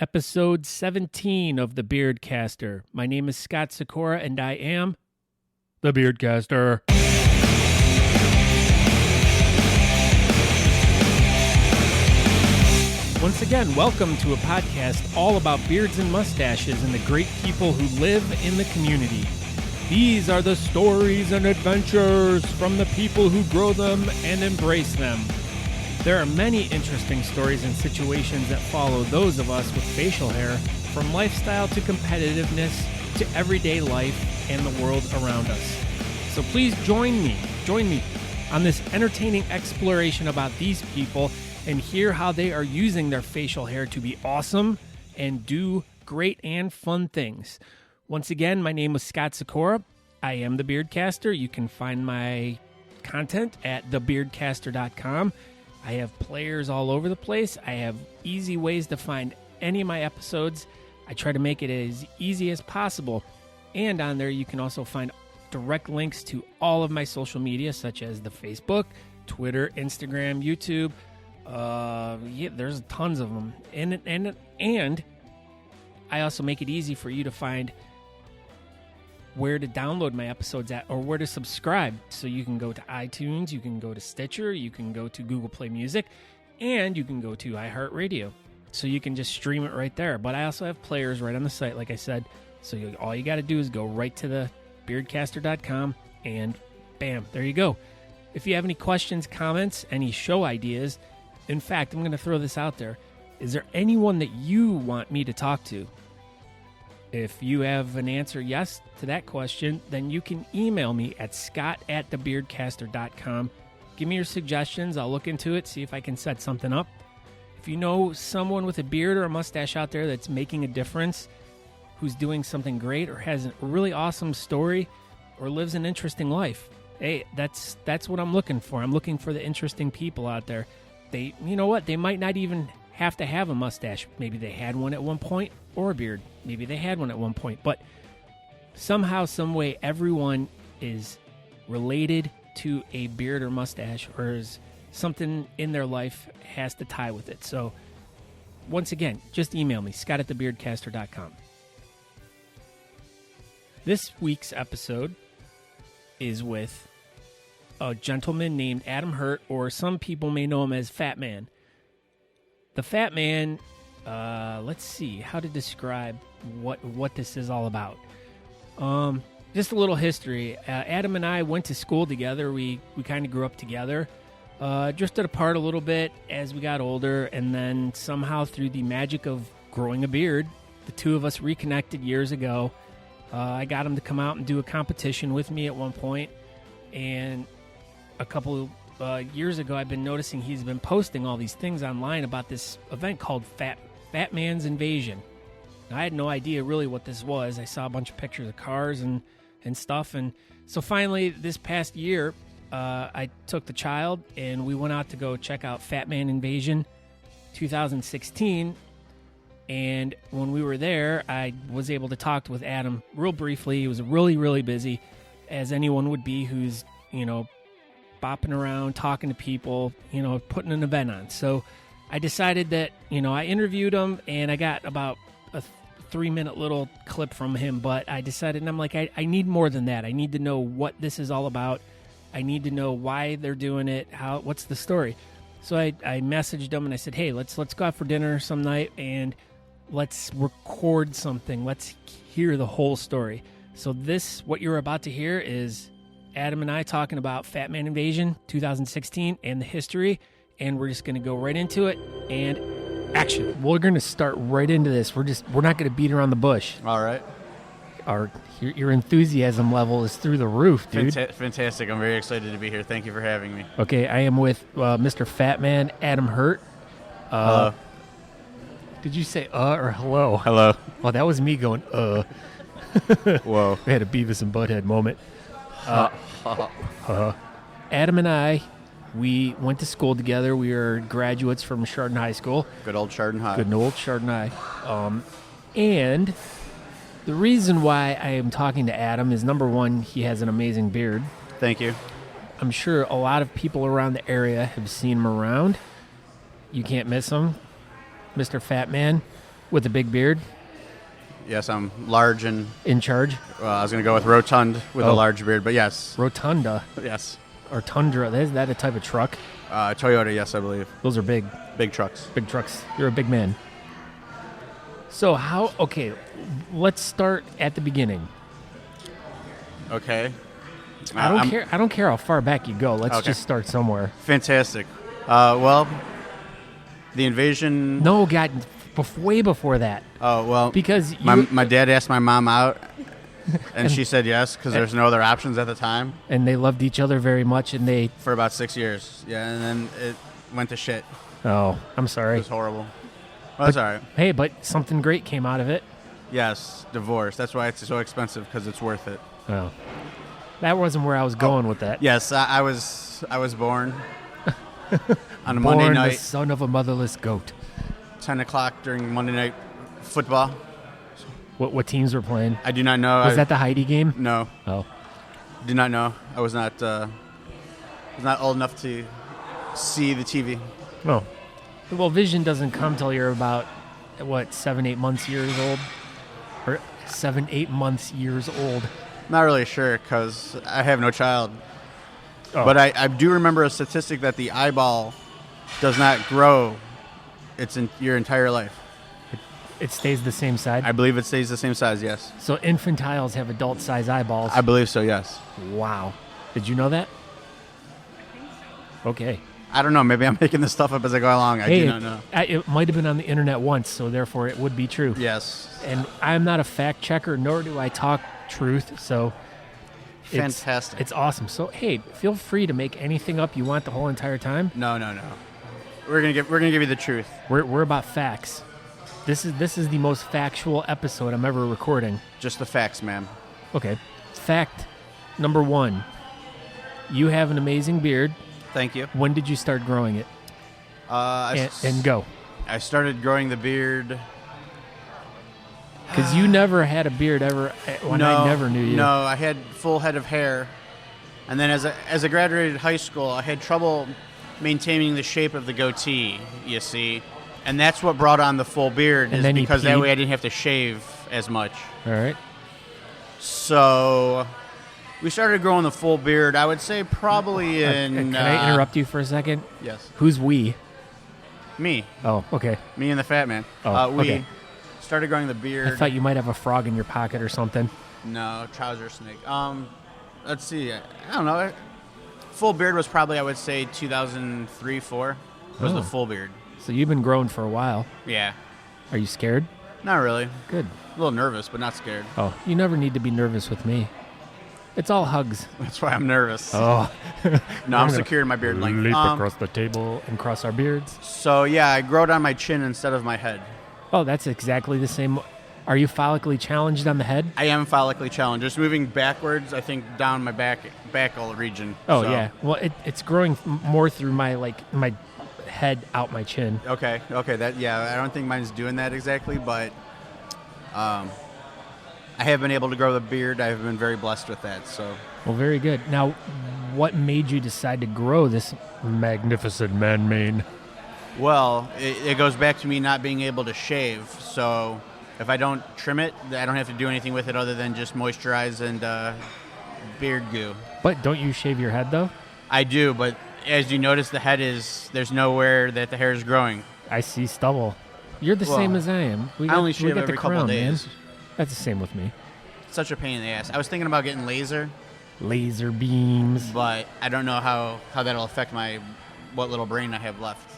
Episode 17 of The Beardcaster. My name is Scott Sikora, and I am The Beardcaster. Once again, welcome to a podcast all about beards and mustaches and the great people who live in the community. These are the stories and adventures from the people who grow them and embrace them. There are many interesting stories and situations that follow those of us with facial hair, from lifestyle to competitiveness to everyday life and the world around us. So please join me on this entertaining exploration about these people and hear how they are using their facial hair to be awesome and do great and fun things. Once again, my name is Scott Sikora. I am the Beardcaster. You can find my content at thebeardcaster.com. I have players all over the place. I have easy ways to find any of my episodes. I try to make it as easy as possible. And on there, you can also find direct links to all of my social media, such as the Facebook, Twitter, Instagram, YouTube. There's tons of them. And I also make it easy for you to find where to download my episodes at or where to subscribe. So you can go to iTunes, you can go to Stitcher, you can go to Google Play Music, and you can go to iHeartRadio. So you can just stream it right there. But I also have players right on the site, like I said. So all you got to do is go right to the beardcaster.com and bam, there you go. If you have any questions, comments, any show ideas, in fact, I'm going to throw this out there. Is there anyone that you want me to talk to? If you have an answer yes to that question, then you can email me at scott@thebeardcaster.com. Give me your suggestions. I'll look into it, see if I can set something up. If you know someone with a beard or a mustache out there that's making a difference, who's doing something great or has a really awesome story or lives an interesting life, hey, that's what I'm looking for. I'm looking for the interesting people out there. You know what? They might not even have to have a mustache. Maybe they had one at one point, or a beard. Maybe they had one at one point. But somehow, some way, everyone is related to a beard or mustache, or is something in their life has to tie with it. So once again, just email me, scott@thebeardcaster.com. This week's episode is with a gentleman named Adam Hurt, or some people may know him as Fatman. The Fatman, let's see how to describe what this is all about. Just a little history. Adam and I went to school together. We kind of grew up together, drifted apart a little bit as we got older, and then somehow through the magic of growing a beard, the two of us reconnected years ago. I got him to come out and do a competition with me at one point, and a couple years ago, I've been noticing he's been posting all these things online about this event called Fatman's Invasion. Now, I had no idea really what this was. I saw a bunch of pictures of cars and stuff. And so finally, this past year, I took the child and we went out to go check out Fatman Invasion 2016. And when we were there, I was able to talk with Adam real briefly. He was really, really busy, as anyone would be who's, bopping around, talking to people, putting an event on. So I decided that, I interviewed him and I got about a 3-minute little clip from him, but I decided, and I'm like, I need more than that. I need to know what this is all about. I need to know why they're doing it, what's the story. So I messaged him and I said, hey, let's go out for dinner some night and let's record something. Let's hear the whole story. So what you're about to hear is Adam and I talking about Fatman Invasion 2016 and the history, and we're just going to go right into it and action. We're going to start right into this. We're not going to beat around the bush. All right. Your enthusiasm level is through the roof, dude. Fantastic. I'm very excited to be here. Thank you for having me. Okay, I am with Mr. Fatman, Adam Hurt. Did you say or hello? Hello. Well, that was me going Whoa. We had a Beavis and Butthead moment. Adam and I, we went to school together. We are graduates from Chardon High School. Good old Chardon High. Good old Chardon High. And the reason why I am talking to Adam is, number one, he has an amazing beard. Thank you. I'm sure a lot of people around the area have seen him around. You can't miss him. Mr. Fatman. With a big beard? Yes, I'm large and In charge? I was going to go with rotund with a large beard, but yes. Rotunda. Yes. Or Tundra. Is that a type of truck? Toyota, yes, I believe. Those are big. Big trucks. Big trucks. You're a big man. So okay, let's start at the beginning. Okay. I don't care how far back you go. Let's just start somewhere. Fantastic. Well, the invasion... No, God, way before that. Oh, well, because my dad asked my mom out, and she said yes, because there's no other options at the time. And they loved each other very much, and they... For about 6 years. Yeah, and then it went to shit. Oh, I'm sorry. It was horrible. Well, that's all right. Hey, but something great came out of it. Yes, divorce. That's why it's so expensive, because it's worth it. Oh. That wasn't where I was going with that. Yes, I was born on a Monday night. The son of a motherless goat. 10 o'clock during Monday night football. What teams were playing? I do not know. Was that the Heidi game? No. Oh. Do not know. I was not old enough to see the TV. Oh. Well, vision doesn't come till you're about, 7-8 months years old? Or 7-8 months years old. Not really sure, because I have no child. Oh. But I do remember a statistic that the eyeball does not grow your entire life. It stays the same size? I believe it stays the same size, yes. So infantiles have adult-size eyeballs? I believe so, yes. Wow. Did you know that? Okay. I don't know. Maybe I'm making this stuff up as I go along. I do not know. It might have been on the internet once, so therefore it would be true. Yes. And I'm not a fact checker, nor do I talk truth, so fantastic. It's awesome. So hey, feel free to make anything up you want the whole entire time. No. We're gonna give you the truth. We're about facts. This is the most factual episode I'm ever recording. Just the facts, ma'am. Okay. Fact number 1. You have an amazing beard. Thank you. When did you start growing it? And go. I started growing the beard. Because you never had a beard ever when I never knew you. No, I had full head of hair. And then as I graduated high school, I had trouble maintaining the shape of the goatee, you see. And that's what brought on the full beard, is because that way I didn't have to shave as much. All right. So we started growing the full beard, I would say probably in... Can I interrupt you for a second? Yes. Who's we? Me. Oh, okay. Me and the fat man. We started growing the beard. I thought you might have a frog in your pocket or something. No, trouser snake. Let's see. I don't know. Full beard was probably, I would say, 2003-04 was the full beard. So you've been growing for a while. Yeah. Are you scared? Not really. Good. A little nervous, but not scared. Oh, you never need to be nervous with me. It's all hugs. That's why I'm nervous. Oh. No, I'm secure in my beard length. Leap across the table and cross our beards. So, yeah, I grow it on my chin instead of my head. Oh, that's exactly the same. Are you follically challenged on the head? I am follically challenged. Just moving backwards, I think, down my back region. Oh, so. Yeah. Well, it's growing more through my head out my chin. Okay. I don't think mine's doing that exactly, but I have been able to grow the beard. I have been very blessed with that. So. Well, very good. Now, what made you decide to grow this magnificent man mane? Well, it goes back to me not being able to shave. So if I don't trim it, I don't have to do anything with it other than just moisturize and beard goo. But don't you shave your head, though? I do, but as you notice, the head there's nowhere that the hair is growing. I see stubble. You're the same as I am. I only shave every couple days. Man. That's the same with me. It's such a pain in the ass. I was thinking about getting laser beams. But I don't know how that'll affect what little brain I have left.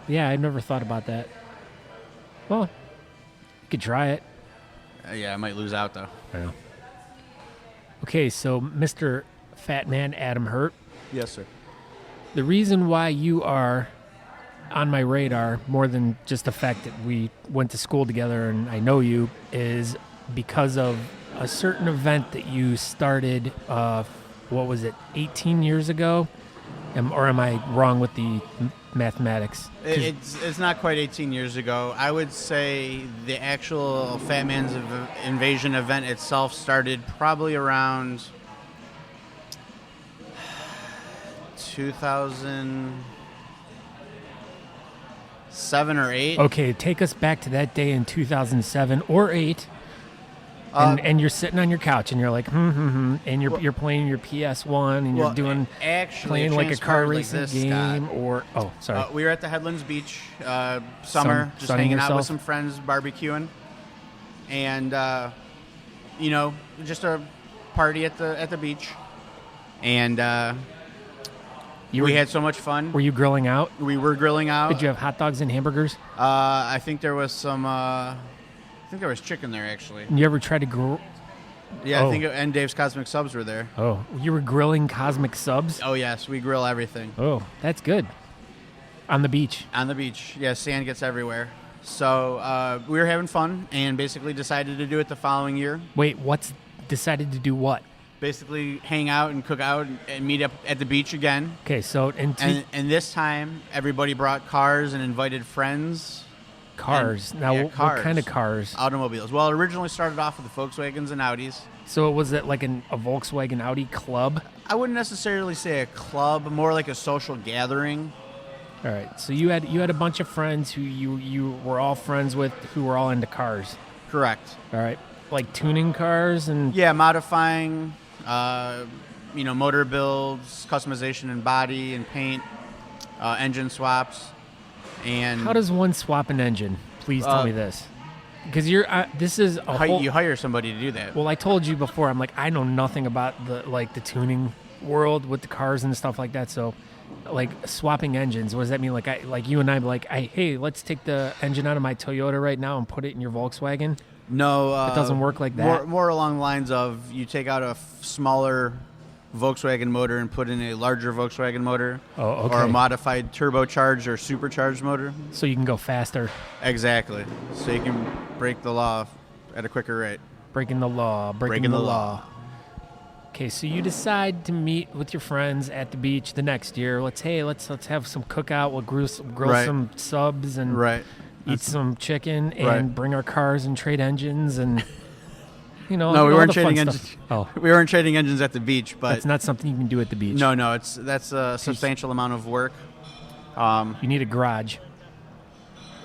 Yeah, I never thought about that. Well, you could try it. Yeah, I might lose out, though. Yeah. Okay, so Mr. Fat Man Adam Hurt. Yes, sir. The reason why you are on my radar, more than just the fact that we went to school together and I know you, is because of a certain event that you started, 18 years ago? Or am I wrong with the mathematics? It's not quite 18 years ago. I would say the actual Fat Man's Invasion event itself started probably around 2006, 7 or 8. Okay, take us back to that day in 2007 or 8. And you're sitting on your couch and you're like, and you're playing your PS1 and you're playing like a car racing game sorry. We were at the Headlands Beach, summer, just hanging out with some friends, barbecuing, and just a party at the beach, and we had so much fun. Were you grilling out? We were grilling out. Did you have hot dogs and hamburgers? I think there was some. I think there was chicken there, actually. You ever tried to grill? Yeah, I think and Dave's Cosmic Subs were there. Oh, you were grilling Cosmic Subs? Oh, yes, we grill everything. Oh, that's good. On the beach? On the beach. Yeah, sand gets everywhere. So we were having fun and basically decided to do it the following year. Wait, decided to do what? Basically hang out and cook out and meet up at the beach again. Okay, so... And this time, everybody brought cars and invited friends. Cars. What kind of cars? Automobiles. Well, it originally started off with the Volkswagens and Audis. So was it like a Volkswagen Audi club? I wouldn't necessarily say a club, more like a social gathering. All right. So you had a bunch of friends who you were all friends with who were all into cars. Correct. All right. Like tuning cars and... Yeah, modifying, motor builds, customization in body and paint, engine swaps. And how does one swap an engine? Please tell me this, because this is you hire somebody to do that. Well, I told you before. I'm like, I know nothing about the tuning world with the cars and stuff like that. So, like swapping engines, what does that mean? Like you and I, hey, let's take the engine out of my Toyota right now and put it in your Volkswagen. No, it doesn't work like that. More along the lines of you take out a smaller Volkswagen motor and put in a larger Volkswagen motor, or a modified turbocharged or supercharged motor. So you can go faster. Exactly. So you can break the law at a quicker rate. Breaking the law. Breaking the law. Okay, so you decide to meet with your friends at the beach the next year. Let's have some cookout. We'll grill some subs and eat some chicken and bring our cars and trade engines and... No, we weren't trading engines. We weren't trading engines at the beach, but that's not something you can do at the beach. No, that's a substantial amount of work. You need a garage.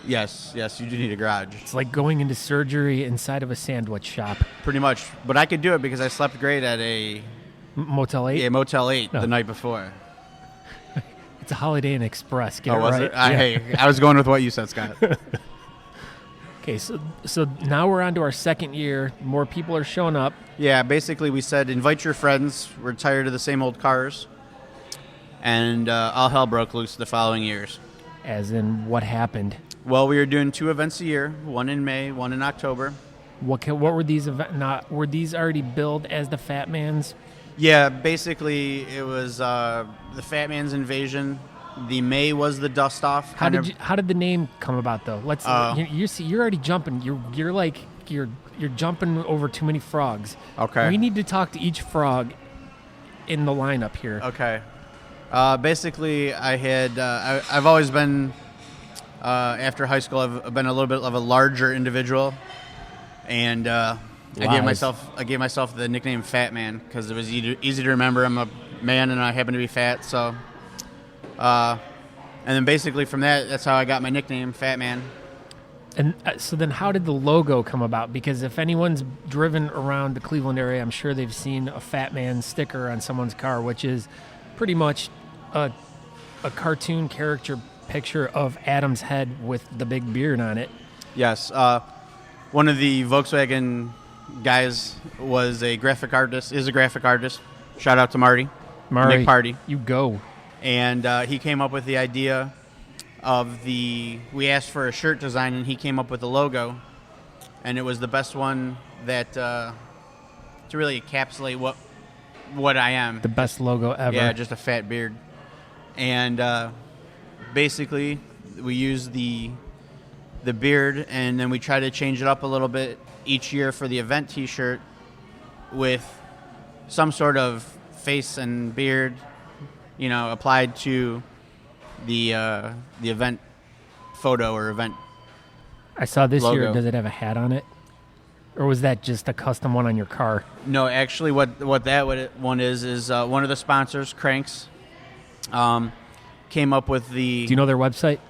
Yes, you do need a garage. It's like going into surgery inside of a sandwich shop. Pretty much, but I could do it because I slept great at a Motel 8. Yeah, Motel 8 the night before. It's a Holiday Inn Express. Get it was right? it? Hey, I was going with what you said, Scott. Okay, so now we're on to our second year. More people are showing up. Yeah, basically we said invite your friends. We're tired of the same old cars. And all hell broke loose the following years. As in, what happened? Well, we were doing 2 events a year, one in May, one in October. What were these events? Were these already billed as the Fat Man's? Yeah, basically it was the Fat Man's Invasion. The May was the dust off. How did the name come about though? Let's you're already jumping. You're jumping over too many frogs. Okay. We need to talk to each frog in the lineup here. Okay. Basically, I've always been after high school. I've been a little bit of a larger individual, and I gave myself the nickname Fat Man because it was easy to remember. I'm a man and I happen to be fat, so. And then basically from that's how I got my nickname, Fat Man. And so then how did the logo come about? Because if anyone's driven around the Cleveland area, I'm sure they've seen a Fat Man sticker on someone's car, which is pretty much a cartoon character picture of Adam's head with the big beard on it. Yes. One of the Volkswagen guys is a graphic artist. Shout out to Marty. Nick Party. You go. And he came up with the idea of we asked for a shirt design, and he came up with the logo. And it was the best one that to really encapsulate what I am. The best logo ever. Yeah, just a fat beard. And basically, we use the beard, and then we try to change it up a little bit each year for the event T-shirt with some sort of face and beard, applied to the event photo or event. I saw this logo. year. Does it have a hat on it, or was that just a custom one on your car? No, actually, what one is one of the sponsors, Cranks, came up with the. Do you know their website?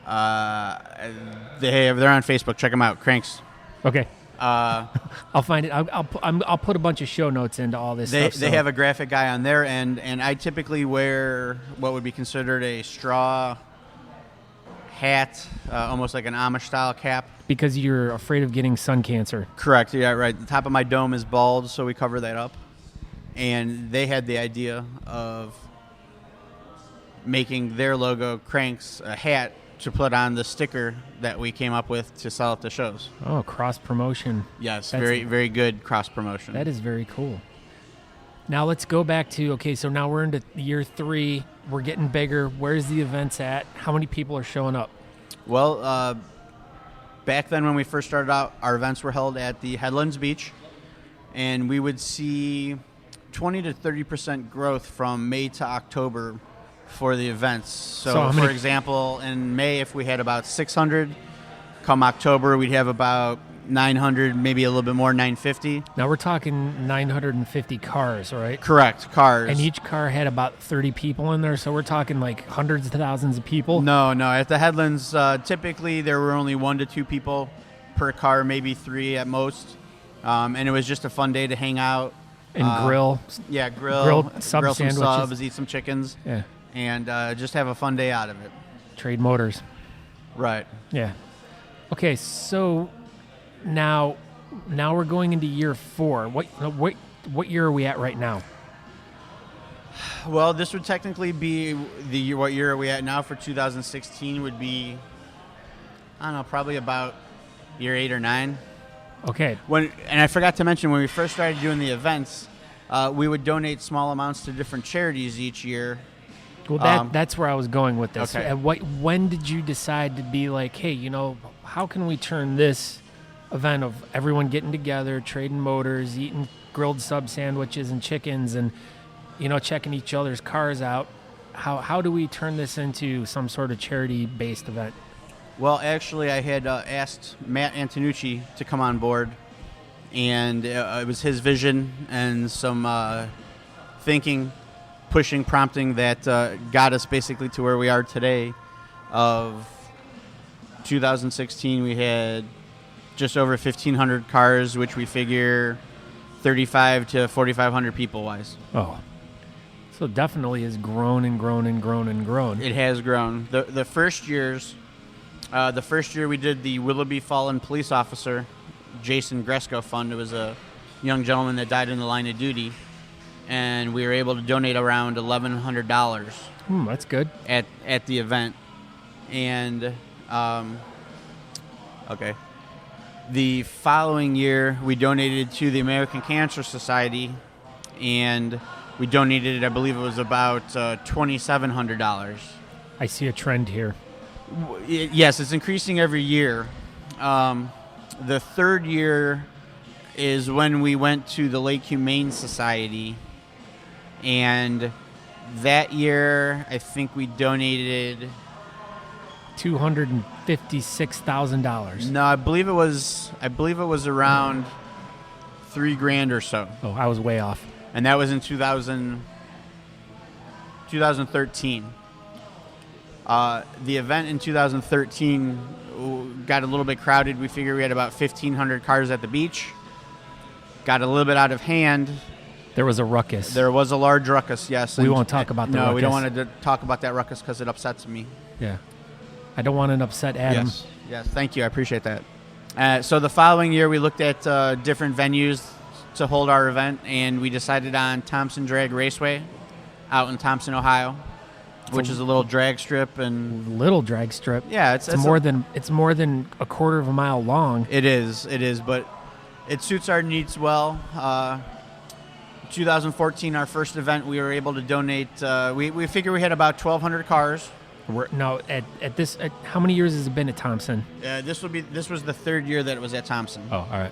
They're on Facebook. Check them out. Cranks. Okay. I'll find it. I'll put a bunch of show notes into all this stuff. They have a graphic guy on their end, and I typically wear what would be considered a straw hat, almost like an Amish-style cap. Because you're afraid of getting sun cancer. Correct. Yeah, right. The top of my dome is bald, so we cover that up. And they had the idea of making their logo, Cranks, a hat to put on the sticker that we came up with to sell at the shows. Oh, cross promotion. Yes, very good cross promotion. That is very cool. Now let's go back to, okay, so now we're into year 3. We're getting bigger. Where's the events at? How many people are showing up? Well, back then when we first started out, our events were held at the Headlands Beach, and we would see 20 to 30% growth from May to October for the events. So for example, in May, if we had about 600, come October, we'd have about 900, maybe a little bit more, 950. Now we're talking 950 cars, right? Correct, cars. And each car had about 30 people in there, so we're talking like hundreds of thousands of people? No. At the Headlands, typically there were only 1 to 2 people per car, maybe 3 at most. And it was just a fun day to hang out. And grill. Yeah, grill sub some sandwiches. Subs, eat some chickens. Yeah. And just have a fun day out of it. Trade motors. Right. Yeah. Okay, so now we're going into year 4. What year are we at right now? Well, this would technically be what year are we at now for 2016 would be, I don't know, probably about year 8 or 9. Okay. And I forgot to mention, when we first started doing the events, we would donate small amounts to different charities each year. Well, that's where I was going with this. Okay. When did you decide to be like, hey, how can we turn this event of everyone getting together, trading motors, eating grilled sub sandwiches and chickens, and checking each other's cars out? How do we turn this into some sort of charity-based event? Well, actually, I had asked Matt Antonucci to come on board, and it was his vision and some thinking, pushing, prompting that got us basically to where we are today. Of 2016, we had just over 1,500 cars, which we figure 35 to 4,500 people-wise. Oh, so definitely has grown and grown and grown and grown. It has grown. The first year we did the Willoughby Fallen Police Officer Jason Gresco Fund. It was a young gentleman that died in the line of duty, and we were able to donate around $1,100. That's good. At the event. And okay, the following year we donated to the American Cancer Society, and we donated, I believe it was about $2,700. I see a trend here. Yes, it's increasing every year. The third year is when we went to the Lake Humane Society, and that year I think we donated $256,000. No, I believe it was around $3,000 or so. Oh, I was way off. And that was in 2013. The event in 2013 got a little bit crowded. We figured we had about 1,500 cars at the beach. Got a little bit out of hand. There was a ruckus. There was a large ruckus, yes. We won't talk about the ruckus. No, we don't want to talk about that ruckus because it upsets me. Yeah. I don't want to upset Adam. Yes, thank you. I appreciate that. So the following year, we looked at different venues to hold our event, and we decided on Thompson Raceway out in Thompson, Ohio, which is a little drag strip. And little drag strip. Yeah, it's more than a quarter of a mile long. It is, but it suits our needs well. 2014, our first event, we were able to donate. We figure we had about 1,200 cars. How many years has it been at Thompson? This was the third year that it was at Thompson. Oh, all right.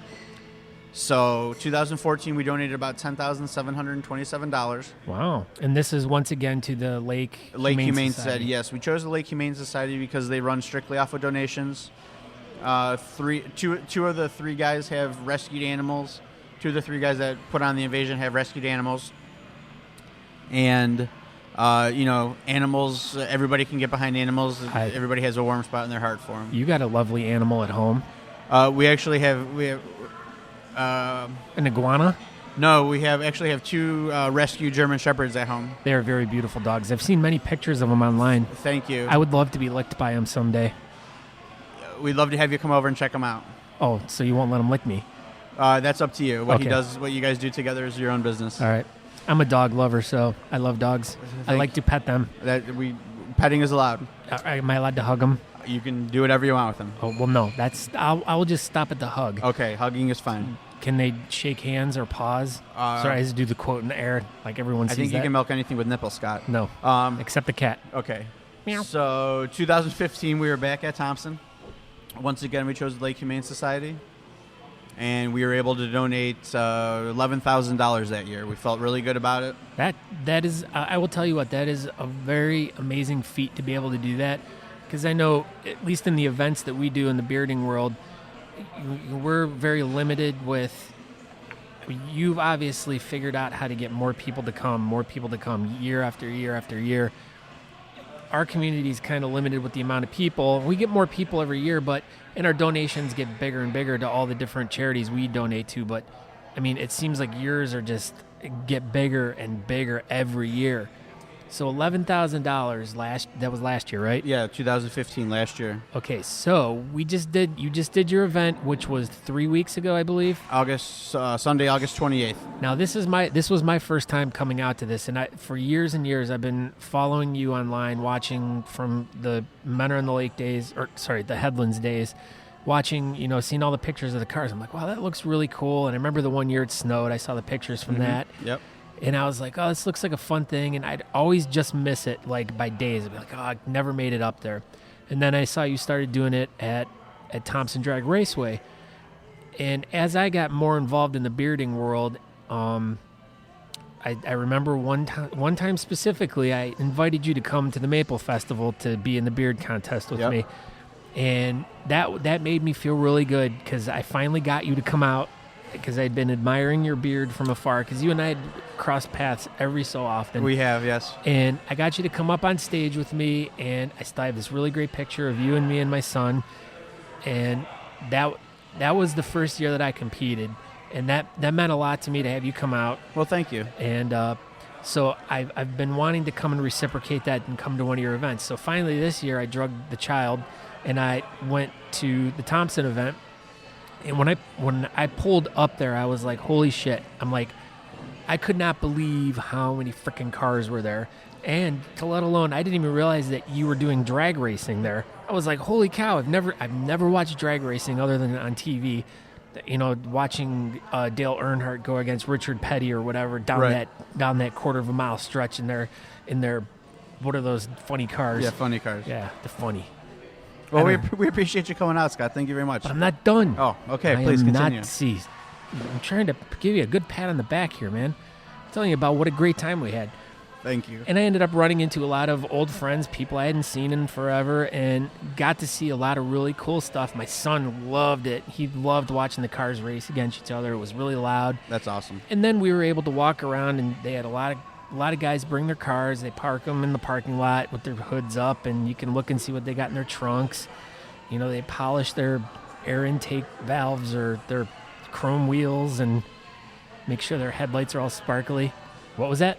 So 2014, we donated about $10,727. Wow! And this is once again to the Lake Humane Society. Yes, we chose the Lake Humane Society because they run strictly off of donations. Two of the 3 guys have rescued animals. 2 of the 3 guys that put on the invasion have rescued animals. And Animals. Everybody can get behind animals. Everybody has a warm spot in their heart for them. You got a lovely animal at home. We have an iguana. No, we actually have 2 rescue German Shepherds at home. They are very beautiful dogs. I've seen many pictures of them online. Thank you. I would love to be licked by them someday. We'd love to have you come over and check them out. Oh, so you won't let them lick me? That's up to you. What you guys do together is your own business. All right. I'm a dog lover, so I love dogs. I like to pet them. Petting is allowed. Am I allowed to hug them? You can do whatever you want with them. Oh, well, no. I will just stop at the hug. Okay, hugging is fine. Can they shake hands or paws? Sorry, I just do the quote in the air like everyone sees that. I think you can milk anything with nipples, Scott. No, except the cat. Okay. Meow. So 2015, we were back at Thompson. Once again, we chose the Lake Humane Society, and we were able to donate $11,000 that year. We felt really good about it. That is, I will tell you what, that is a very amazing feat to be able to do that, because I know, at least in the events that we do in the bearding world, we're very limited with. You've obviously figured out how to get more people to come year after year after year. Our community is kind of limited with the amount of people. We get more people every year, and our donations get bigger and bigger to all the different charities we donate to. But, I mean, it seems like yours are just get bigger and bigger every year. So $11,000 that was last year, right? Yeah, 2015, last year. Okay, so you just did your event, which was 3 weeks ago, I believe. Sunday, August 28th. Now this was my first time coming out to this, and for years and years I've been following you online, watching from the Men Are in the Lake days, the Headlands days, watching, seeing all the pictures of the cars. I'm like, wow, that looks really cool. And I remember the one year it snowed. I saw the pictures from that. Yep. And I was like, oh, this looks like a fun thing. And I'd always just miss it, like, by days. I'd be like, oh, I never made it up there. And then I saw you started doing it at Thompson Drag Raceway. And as I got more involved in the bearding world, I remember one time specifically, I invited you to come to the Maple Festival to be in the beard contest with me. And that made me feel really good, because I finally got you to come out, because I'd been admiring your beard from afar, because you and I had crossed paths every so often. We have, yes. And I got you to come up on stage with me, and I still have this really great picture of you and me and my son. And that was the first year that I competed, and that meant a lot to me to have you come out. Well, thank you. And so I've been wanting to come and reciprocate that and come to one of your events. So finally this year I drugged the child, and I went to the Thompson event. And when I pulled up there, I was like, holy shit. I'm like, I could not believe how many freaking cars were there. And to let alone, I didn't even realize that you were doing drag racing there. I was like, holy cow, I've never watched drag racing other than on TV. Watching Dale Earnhardt go against Richard Petty or whatever down that quarter of a mile stretch in their what are those funny cars? Yeah, funny cars. Yeah, the funny. Well, we appreciate you coming out, Scott. Thank you very much. But I'm not done. Oh, okay. Please continue. I'm trying to give you a good pat on the back here, man. I'm telling you about what a great time we had. Thank you. And I ended up running into a lot of old friends, people I hadn't seen in forever, and got to see a lot of really cool stuff. My son loved it. He loved watching the cars race against each other. It was really loud. That's awesome. And then we were able to walk around, and they had a lot of guys bring their cars. They park them in the parking lot with their hoods up, and you can look and see what they got in their trunks. They polish their air intake valves or their chrome wheels and make sure their headlights are all sparkly. What was that?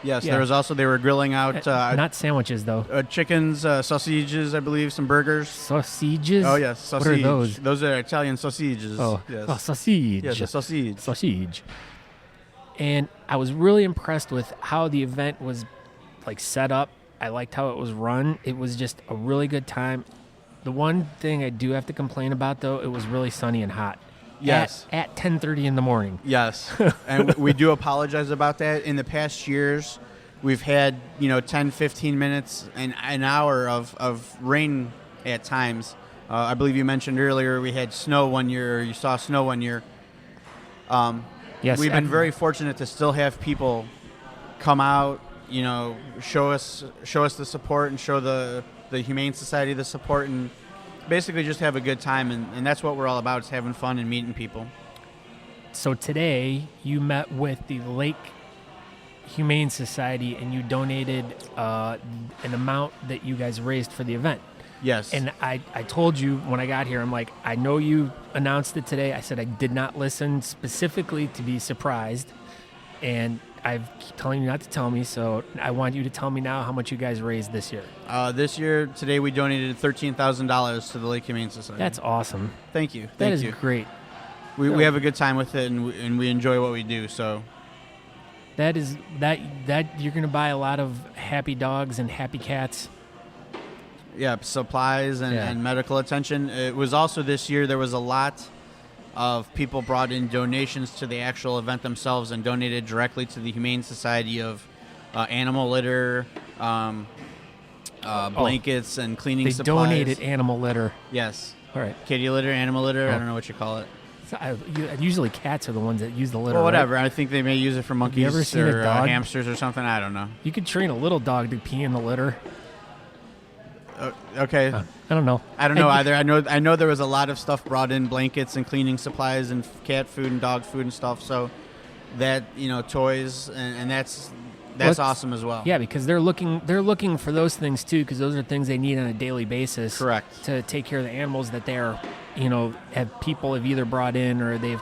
Yes, yeah. There was also, they were grilling out... not sandwiches, though. Chickens, sausages, I believe, some burgers. Sausages? Oh, yes, sausage. What are those? Those are Italian sausages. Oh, yes. Oh, sausage. Yes, a sausage. Sausage. And I was really impressed with how the event was, set up. I liked how it was run. It was just a really good time. The one thing I do have to complain about, though, it was really sunny and hot. Yes. At 10:30 in the morning. Yes. And we do apologize about that. In the past years, we've had, 10, 15 minutes, and an hour of rain at times. I believe you mentioned earlier we had snow one year, or you saw snow one year. Yes. We've been very fortunate to still have people come out, show us the support and show the Humane Society the support, and basically just have a good time, and that's what we're all about, is having fun and meeting people. So today you met with the Lake Humane Society, and you donated an amount that you guys raised for the event. Yes. And I told you when I got here, I'm like, I know you announced it today. I said I did not listen specifically to be surprised. And I keep telling you not to tell me, so I want you to tell me now how much you guys raised this year. This year, today, we donated $13,000 to the Lake Humane Society. That's awesome. Thank you. That is great. We have a good time with it, and we enjoy what we do, so... That you're going to buy a lot of happy dogs and happy cats. Yeah, supplies and medical attention. It was also this year there was a lot of people brought in donations to the actual event themselves and donated directly to the Humane Society of animal litter, blankets, and cleaning supplies. They donated animal litter. Yes. All right. Kitty litter, animal litter, I don't know what you call it. Usually cats are the ones that use the litter. Well, whatever. Right? I think they may use it for monkeys or hamsters or something. I don't know. You could train a little dog to pee in the litter. Okay. I don't know. I don't know either. I know there was a lot of stuff brought in, blankets and cleaning supplies and cat food and dog food and stuff. So that, toys and that's awesome as well. Yeah, because they're looking for those things too, because those are things they need on a daily basis. Correct. To take care of the animals that they're, have either brought in or they've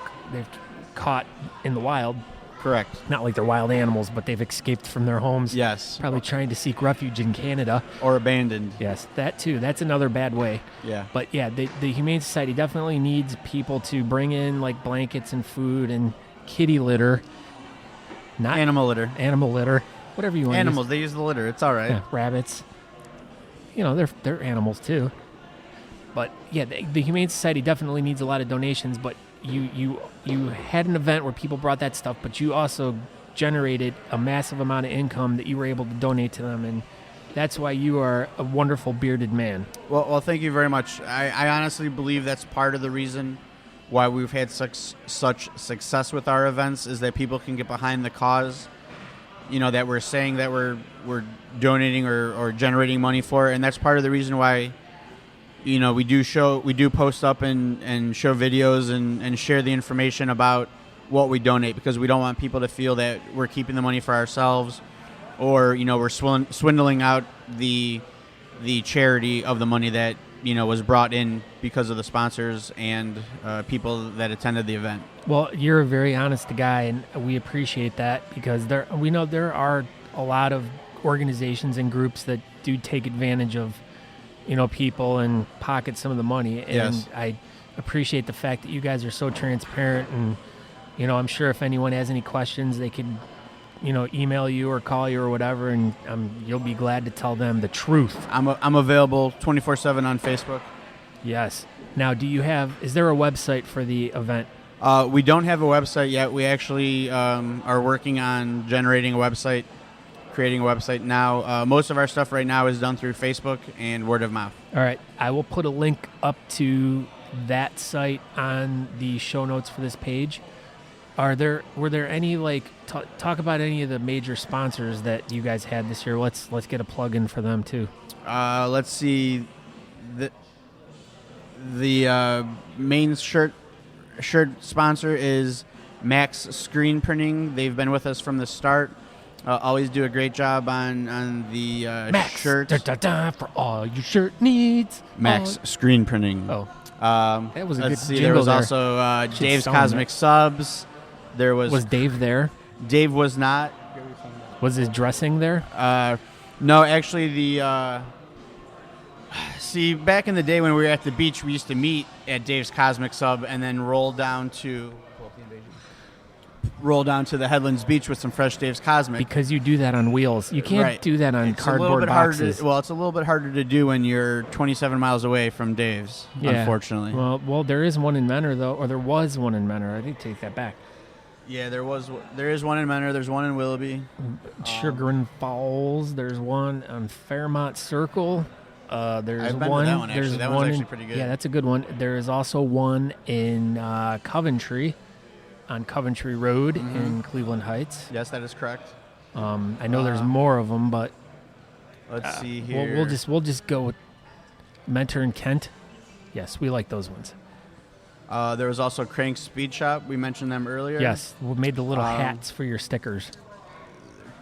caught in the wild. Correct. Not like they're wild animals, but they've escaped from their homes. Yes. Probably trying to seek refuge in Canada. Or abandoned. Yes, that too. That's another bad way. Yeah. But yeah, the Humane Society definitely needs people to bring in like blankets and food and kitty litter. Not animal litter. Animal litter. Whatever you want. Animals, they use the litter. It's all right. Yeah, rabbits. They're animals too. But yeah, the Humane Society definitely needs a lot of donations, but you had an event where people brought that stuff, but you also generated a massive amount of income that you were able to donate to them, and that's why you are a wonderful bearded man. Well, thank you very much. I honestly believe that's part of the reason why we've had such success with our events is that people can get behind the cause, that we're saying that we're donating or generating money for, and that's part of the reason why we do post up and show videos and share the information about what we donate, because we don't want people to feel that we're keeping the money for ourselves or, we're swindling out the charity of the money that, was brought in because of the sponsors and people that attended the event. Well, you're a very honest guy, and we appreciate that, because we know there are a lot of organizations and groups that do take advantage of people and pocket some of the money. And yes. I appreciate the fact that you guys are so transparent. And, I'm sure if anyone has any questions, they could, email you or call you or whatever, and you'll be glad to tell them the truth. I'm available 24/7 on Facebook. Yes. Now, is there a website for the event? We don't have a website yet. We actually are working on generating a website. Creating a website now. Most of our stuff right now is done through Facebook and word of mouth. All right. I will put a link up to that site on the show notes for this page. Were there any talk about any of the major sponsors that you guys had this year? Let's get a plug in for them too. Let's see. The main shirt sponsor is Max Screen Printing. They've been with us from the start. Always do a great job on the Max, shirts. For all your shirt needs. Max Screen Printing. Oh, that was a good jingle. There was there. also Dave's Cosmic Subs. Was Dave there? Dave was not. Was his dressing there? No, actually see, back in the day when we were at the beach, we used to meet at Dave's Cosmic Sub and then roll down to the Headlands Beach with some fresh Dave's Cosmic. Because you do that on wheels. You can't do that on cardboard boxes. It's a little bit harder to do when you're 27 miles away from Dave's, unfortunately. Well, there is one in Menor, though, or there was one in Menor. I think take that back. Yeah, there is one in Menor. There's one in Willoughby. Chagrin Falls. There's one on Fairmont Circle. There's I've been one. to that one, actually. There's that one one's actually pretty good. Yeah, that's a good one. There is also one in Coventry, on Coventry Road in Cleveland Heights. Yes, that is correct. I know there's more of them, but let's see here. We'll just go with Mentor and Kent. Yes, we like those ones. There was also Crank's Speed Shop. We mentioned them earlier. Yes, we made the little hats for your stickers.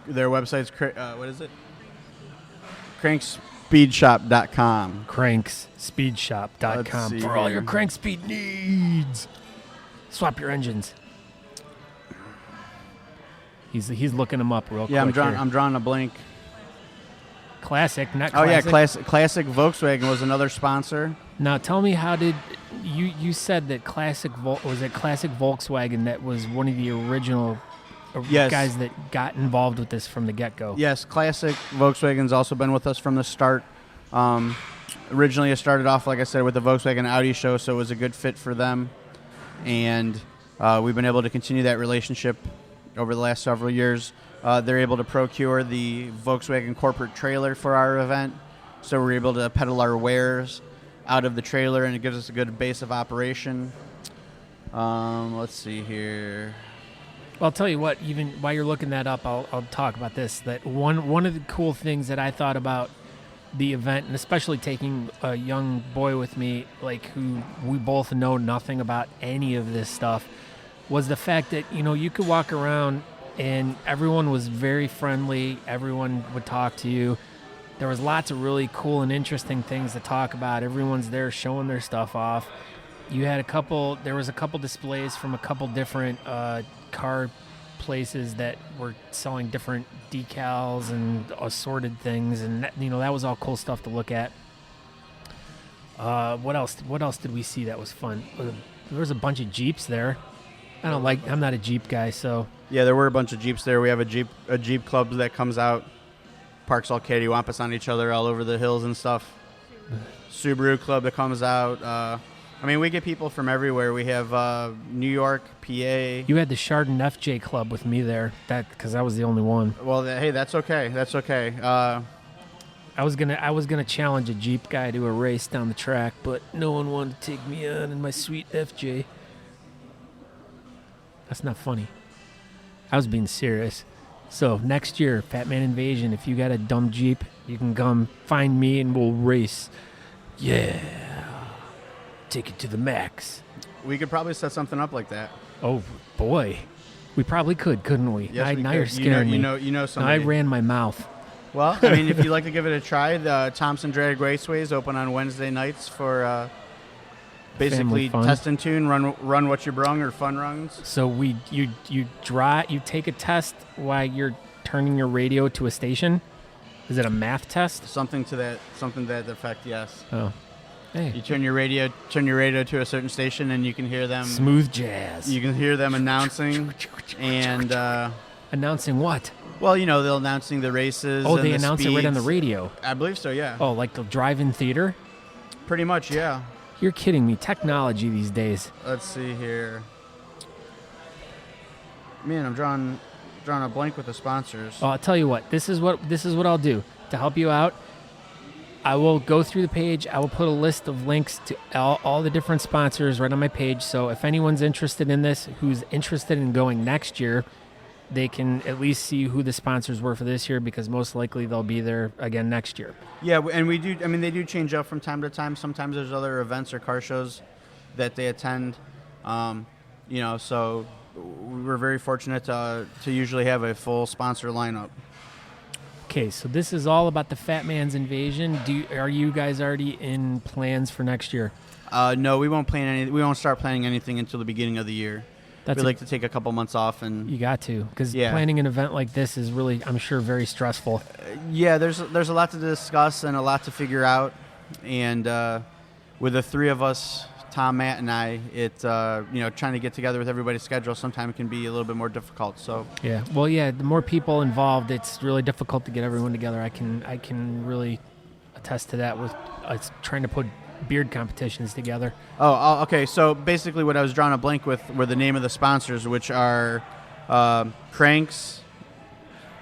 their website's what is it? Crankspeedshop.com. Cranksspeedshop.com for all your crank speed needs. Swap your engines. He's looking them up real quick. Yeah, I'm drawing a blank. Classic, not classic. classic. Oh yeah, classic Volkswagen was another sponsor. Now tell me, how did you said that Classic Volkswagen that was one of the original guys that got involved with this from the get-go? Yes, Classic Volkswagen's also been with us from the start. Originally, it started off, like I said, with the Volkswagen Audi show, so it was a good fit for them. And we've been able to continue that relationship over the last several years. They're able to procure the Volkswagen corporate trailer for our event, so we're able to peddle our wares out of the trailer, and it gives us a good base of operation. Let's see here. Well, I'll tell you what, even while you're looking that up, I'll talk about this. That one of the cool things that I thought about the event, and especially taking a young boy with me, like who we both know nothing about any of this stuff, was the fact that, you could walk around and everyone was very friendly. Everyone would talk to you. There was lots of really cool and interesting things to talk about. Everyone's there showing their stuff off. There was a couple displays from a couple different car places that were selling different decals and assorted things, and that was all cool stuff to look at. What else did we see that was fun? There was a bunch of Jeeps there. I'm not a Jeep guy, so. Yeah, there were a bunch of Jeeps there. We have a Jeep club that comes out, parks all cattywampus on each other all over the hills and stuff. Subaru club that comes out. We get people from everywhere. We have New York, PA. You had the Chardon FJ club with me there, because I was the only one. Well, hey, that's okay. That's okay. I was gonna challenge a Jeep guy to a race down the track, but no one wanted to take me on in my sweet FJ. That's not funny. I was being serious. So next year, Fatman Invasion, if you got a dumb Jeep, you can come find me and we'll race. Yeah. Take it to the max. We could probably set something up like that. Oh, boy. We probably could, couldn't we? Yes, now could. You're scaring me. You know somebody. Now I ran my mouth. Well, if you'd like to give it a try, the Thompson Raceway is open on Wednesday nights for basically test and tune, run what you brung, or fun runs. So you take a test while you're turning your radio to a station. Is it a math test? Something to that effect, yes. Oh, hey. You turn your radio to a certain station, and you can hear them. Smooth jazz. You can hear them announcing, and announcing what? Well, they'll announcing the races. Oh, they announce it right on the radio. I believe so, yeah. Oh, like the drive-in theater? Pretty much, yeah. You're kidding me. Technology these days. Let's see here. Man, I'm drawing a blank with the sponsors. Oh, I'll tell you what. This is what I'll do to help you out. I will go through the page. I will put a list of links to all the different sponsors right on my page. So if anyone's interested in this, who's interested in going next year, they can at least see who the sponsors were for this year, because most likely they'll be there again next year. Yeah, and we do. They do change up from time to time. Sometimes there's other events or car shows that they attend. So we're very fortunate to usually have a full sponsor lineup. Okay, so this is all about the Fatman's Invasion. Are you guys already in plans for next year? No, we won't plan any. We won't start planning anything until the beginning of the year. We like to take a couple months off, and you got to, because planning an event like this is really, I'm sure, very stressful. There's a lot to discuss and a lot to figure out, and with the three of us, Tom, Matt, and I, trying to get together with everybody's schedule sometimes can be a little bit more difficult. So the more people involved, it's really difficult to get everyone together. I can really attest to that with trying to put beard competitions together. Oh, okay. So basically what I was drawing a blank with were the name of the sponsors, which are Cranks,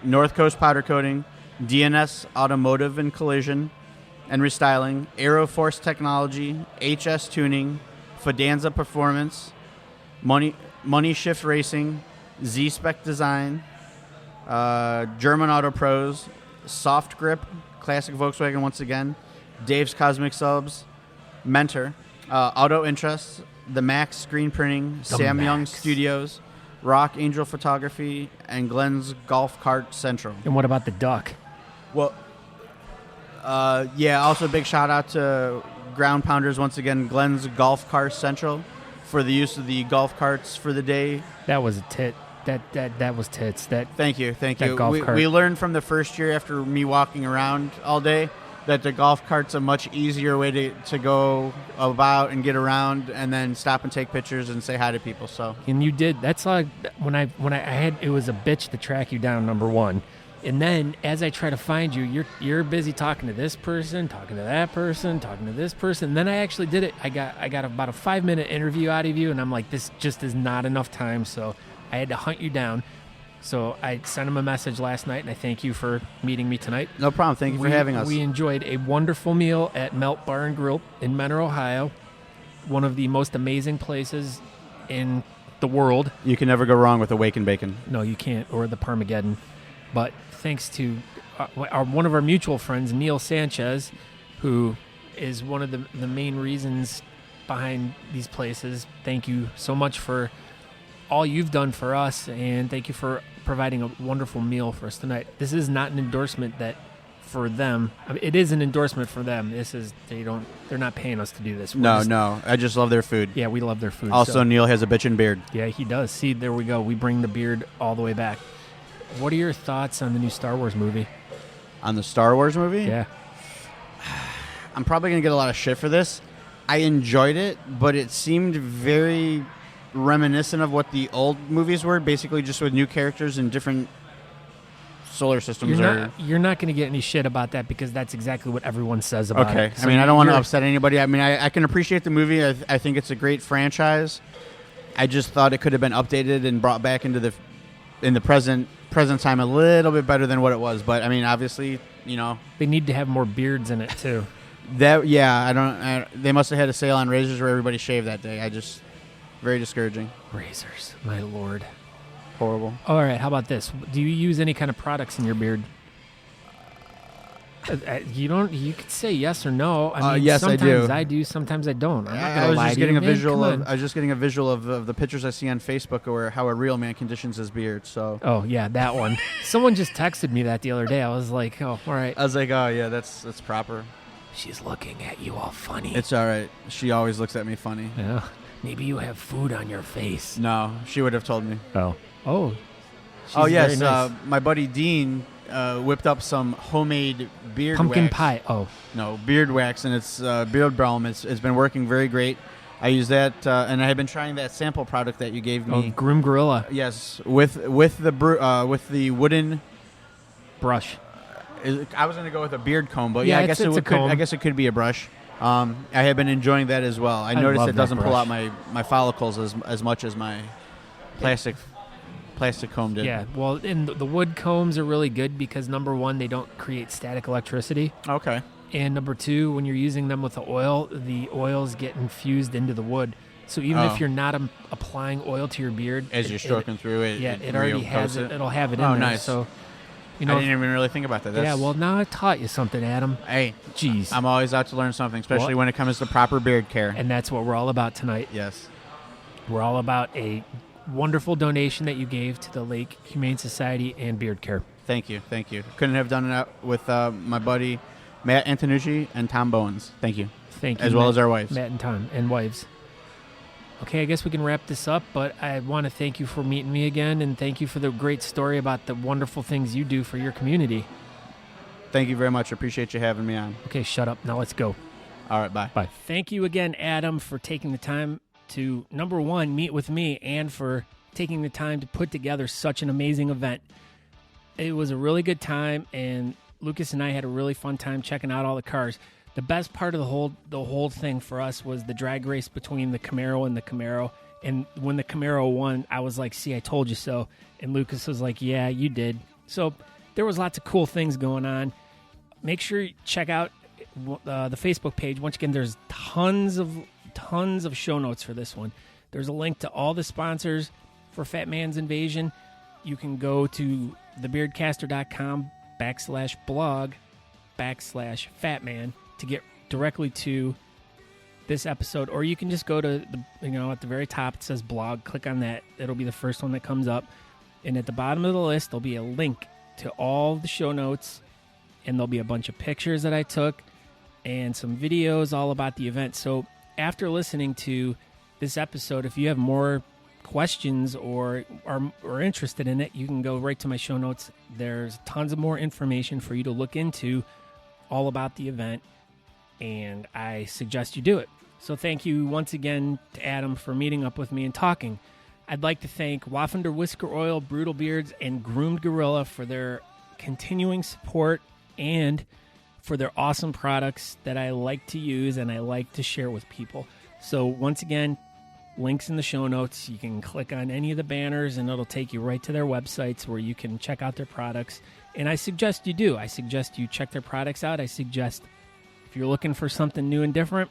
North Coast Powder Coating, DNS Automotive and Collision and Restyling, Aeroforce Technology, HS Tuning, Fidanza Performance, Money Shift Racing, Z-Spec Design, German Auto Pros, Soft Grip, Classic Volkswagen once again, Dave's Cosmic Subs, Mentor, Auto Interests, The Max Screen Printing, Sam Young Studios, Rock Angel Photography, and Glenn's Golf Cart Central. And what about the duck? Well, also a big shout out to Ground Pounders once again, Glenn's Golf Cart Central, for the use of the golf carts for the day. That was a tit. That was tits. Thank you. Golf cart. We learned from the first year after me walking around all day that the golf cart's a much easier way to go about and get around, and then stop and take pictures and say hi to people. So, and you did. That's like when I had, it was a bitch to track you down, number one. And then as I try to find you, you're busy talking to this person, talking to that person, talking to this person. And then I actually did it. I got about a 5-minute interview out of you, and I'm like, this just is not enough time. So I had to hunt you down. So I sent him a message last night, and I thank you for meeting me tonight. No problem. Thank you for having us. We enjoyed a wonderful meal at Melt Bar and Grill in Mentor, Ohio. One of the most amazing places in the world. You can never go wrong with Awakened Bacon. No, you can't, or the Parmageddon. But thanks to one of our mutual friends, Neil Sanchez, who is one of the main reasons behind these places. Thank you so much for all you've done for us, and thank you for providing a wonderful meal for us tonight. This is not an endorsement for them. I mean, it is an endorsement for them. They're not paying us to do this. No. I just love their food. Yeah, we love their food. Also, Neil has a bitchin' beard. Yeah, he does. See, there we go. We bring the beard all the way back. What are your thoughts on the new Star Wars movie? On the Star Wars movie? Yeah. I'm probably going to get a lot of shit for this. I enjoyed it, but it seemed very reminiscent of what the old movies were, basically just with new characters and different solar systems. You're not going to get any shit about that, because that's exactly what everyone says about it. Okay. So I don't want to upset anybody. I mean, I can appreciate the movie. I think it's a great franchise. I just thought it could have been updated and brought back into the present time a little bit better than what it was. But I mean, obviously, they need to have more beards in it too. They must have had a sale on razors where everybody shaved that day. Very discouraging. Razors, my lord. Horrible. All right, how about this? Do you use any kind of products in your beard? You don't. You could say yes or no. I mean, yes, sometimes I do. Sometimes I don't. I'm not gonna lie to you. I was just getting a visual of the pictures I see on Facebook, or how a real man conditions his beard. So. Oh yeah, that one. Someone just texted me that the other day. I was like, oh, all right. I was like, oh yeah, that's proper. She's looking at you all funny. It's all right. She always looks at me funny. Yeah. Maybe you have food on your face. No, she would have told me. Oh. Oh yes, nice. My buddy Dean whipped up some homemade beard pumpkin wax. pie. Oh no, beard wax, and it's beard balm. It's been working very great. I use that, and I have been trying that sample product that you gave me. Oh, Groom Gorilla. Yes, with the wooden brush. I was going to go with a beard comb, but I guess it could be a brush. I have been enjoying that as well. I noticed it doesn't pull out my follicles as much as my plastic comb did. Yeah, well, and the wood combs are really good because, number one, they don't create static electricity. Okay. And number two, when you're using them with the oils get infused into the wood. So even if you're not applying oil to your beard, as you're stroking through it, it already has it. It'll have it in there. Nice. So, I didn't even really think about that. Well, now I taught you something, Adam. Hey, jeez, I'm always out to learn something, especially when it comes to proper beard care. And that's what we're all about tonight. Yes, we're all about a wonderful donation that you gave to the Lake Humane Society and Beard Care. Thank you. Couldn't have done it with my buddy Matt Antonucci and Tom Bowens. Thank you. As well as our wives. Matt and Tom and wives. Okay, I guess we can wrap this up, but I want to thank you for meeting me again, and thank you for the great story about the wonderful things you do for your community. Thank you very much. I appreciate you having me on. Okay, shut up. Now let's go. All right, bye. Bye. Thank you again, Adam, for taking the time to, number one, meet with me, and for taking the time to put together such an amazing event. It was a really good time, and Lucas and I had a really fun time checking out all the cars. The best part of the whole thing for us was the drag race between the Camaro and the Camaro. And when the Camaro won, I was like, see, I told you so. And Lucas was like, yeah, you did. So there was lots of cool things going on. Make sure you check out the Facebook page. Once again, there's tons of show notes for this one. There's a link to all the sponsors for Fat Man's Invasion. You can go to thebeardcaster.com/blog/Fatman to get directly to this episode, or you can just go to at the very top it says blog. Click on that. It'll be the first one that comes up. And at the bottom of the list, there'll be a link to all the show notes, and there'll be a bunch of pictures that I took and some videos all about the event. So after listening to this episode, if you have more questions or are interested in it, you can go right to my show notes. There's tons of more information for you to look into all about the event, and I suggest you do it. So thank you once again to Adam for meeting up with me and talking. I'd like to thank Waffender Whisker Oil, Brutal Beards, and Groomed Gorilla for their continuing support and for their awesome products that I like to use and I like to share with people. So once again, links in the show notes. You can click on any of the banners and it'll take you right to their websites where you can check out their products. And I suggest you do. I suggest you check their products out. I suggest if you're looking for something new and different,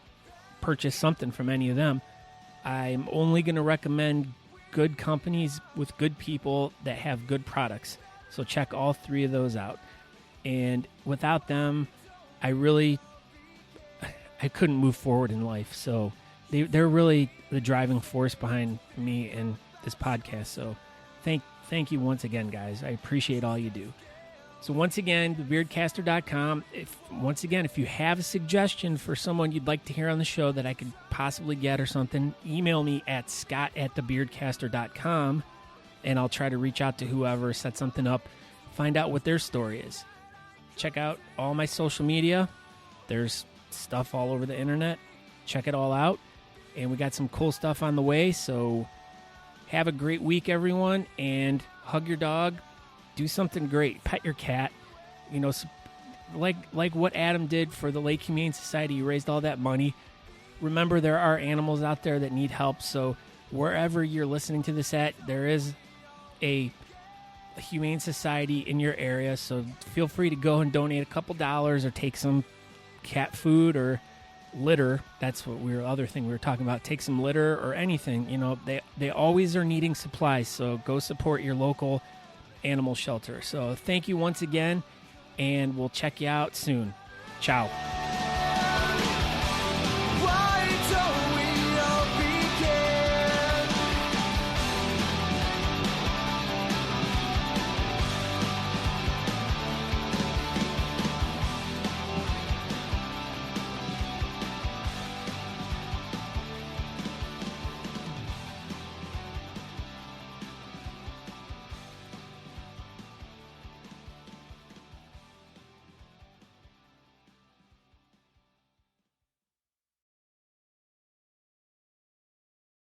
purchase something from any of them. I'm only going to recommend good companies with good people that have good products. So check all three of those out. And without them, I couldn't move forward in life. So they're really the driving force behind me and this podcast. So thank you once again, guys. I appreciate all you do. So once again, thebeardcaster.com. If you have a suggestion for someone you'd like to hear on the show that I could possibly get or something, email me at scott@thebeardcaster.com, and I'll try to reach out to whoever, set something up, find out what their story is. Check out all my social media. There's stuff all over the internet. Check it all out. And we got some cool stuff on the way. So have a great week, everyone, and hug your dog. Do something great. Pet your cat. Like what Adam did for the Lake Humane Society. He raised all that money. Remember, there are animals out there that need help. So wherever you're listening to this at, there is a Humane Society in your area. So feel free to go and donate a couple dollars or take some cat food or litter. That's what other thing we were talking about. Take some litter or anything. They always are needing supplies. So go support your local animal shelter. So thank you once again, and we'll check you out soon. Ciao.